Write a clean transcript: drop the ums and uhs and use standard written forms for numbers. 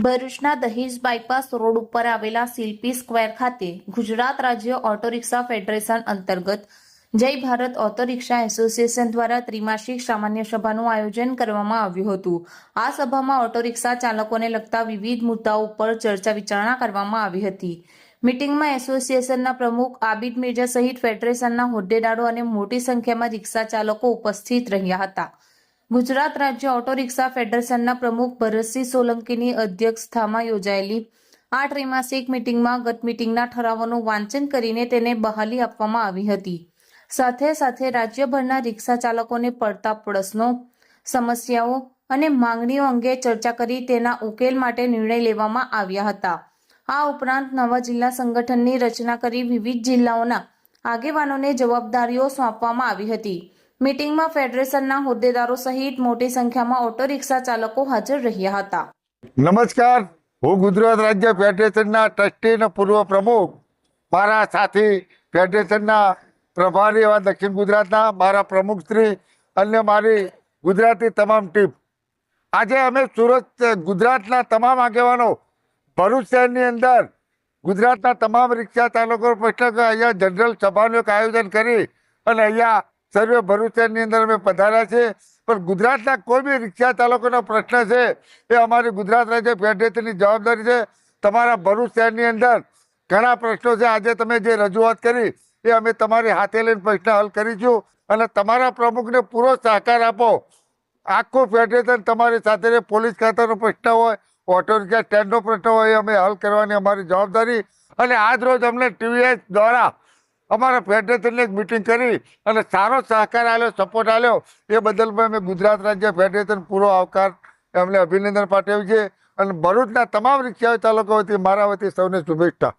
ભરૂચના દહેજ bypass road ઉપર આવેલા શિલ્પી સ્ક્વેર ખાતે ગુજરાત રાજ્ય ઓટો રિક્ષા ફેડરેશન અંતર્ગત જય ભારત ઓટો રિક્ષા એસોસિએશન દ્વારા ત્રિમાસિક સામાન્ય સભાનું આયોજન કરવામાં આવ્યું હતું। આ સભામાં ઓટો રિક્ષા ચાલકોને લગતા વિવિધ મુદ્દાઓ ઉપર ચર્ચા વિચારણા કરવામાં આવી હતી। મીટિંગમાં એસોસિએશનના પ્રમુખ આબિદ મિર્ઝા સહિત ફેડરેશનના હોદ્દેદારો અને મોટી સંખ્યામાં રિક્ષા ચાલકો ઉપસ્થિત રહ્યા હતા। ગુજરાત રાજ્ય ઓટો રિક્ષા ફેડરેશનના પ્રમુખ ભરતસિંહ સોલંકીની અધ્યક્ષતામાં યોજાયેલી આ ત્રિમાસિક મીટિંગમાં ગત મીટિંગના ઠરાવોનું વાંચન કરીને તેને બહાલી આપવામાં આવી હતી। સાથે સાથે રાજ્યભરના રિક્ષા ચાલકોને પડતા પ્રશ્નો, સમસ્યાઓ અને માંગણીઓ અંગે ચર્ચા કરી તેના ઉકેલ માટે નિર્ણય લેવામાં આવ્યા હતા। આ ઉપરાંત નવા જિલ્લા સંગઠનની રચના કરી વિવિધ જિલ્લાઓના આગેવાનોને જવાબદારીઓ સોંપવામાં આવી હતી। મીટિંગમાં ફેડરેશનના હોદ્દેદારો સહિત મોટી સંખ્યામાં ઓટો રિક્ષા ચાલકો હાજર રહ્યા હતા। નમસ્કાર, હું ગુજરાત રાજ્ય ફેડરેશનના ટ્રસ્ટી અને પૂર્વ પ્રમુખ, મારા સાથી ફેડરેશનના પ્રભારી એવા દક્ષિણ ગુજરાતના મારા પ્રમુખશ્રી અને મારી ગુજરાતી તમામ ટીમ, આજે અમે સુરત ગુજરાતના તમામ આગેવાનો ભરૂચ શહેરની અંદર ગુજરાતના તમામ રિક્ષા ચાલકો પ્રશ્ન અહીંયા જનરલ સભાનું એક આયોજન કરી અને અહીંયા સર્વે ભરૂચ શહેરની અંદર અમે પધાર્યા છે। પણ ગુજરાતના કોઈ બી રિક્ષા ચાલકોનો પ્રશ્ન છે એ અમારી ગુજરાત રાજ્ય ફેડરેશનની જવાબદારી છે। તમારા ભરૂચ શહેરની અંદર ઘણા પ્રશ્નો છે, આજે તમે જે રજૂઆત કરી એ અમે તમારી હાથે લઈને પ્રશ્ન હલ કરીશું અને તમારા પ્રમુખને પૂરો સહકાર આપો। આખું ફેડરેશન તમારી સાથે રહે। પોલીસ ખાતાનો પ્રશ્ન હોય, ઓટો રિક્ષા સ્ટેન્ડનો પ્રશ્ન હોય, એ અમે હલ કરવાની અમારી જવાબદારી। અને આજ રોજ અમને TVS દ્વારા અમારા ફેડરેશનની એક મિટિંગ કરી અને સારો સહકાર આપ્યો, સપોર્ટ આપ્યો, એ બદલ પણ અમે ગુજરાત રાજ્ય ફેડરેશન પૂરો આવકાર અમને અભિનંદન પાઠવ્યું છે અને ભરૂચના તમામ રિક્ષા ચાલકો વતી મારા વતી સૌને શુભેચ્છા।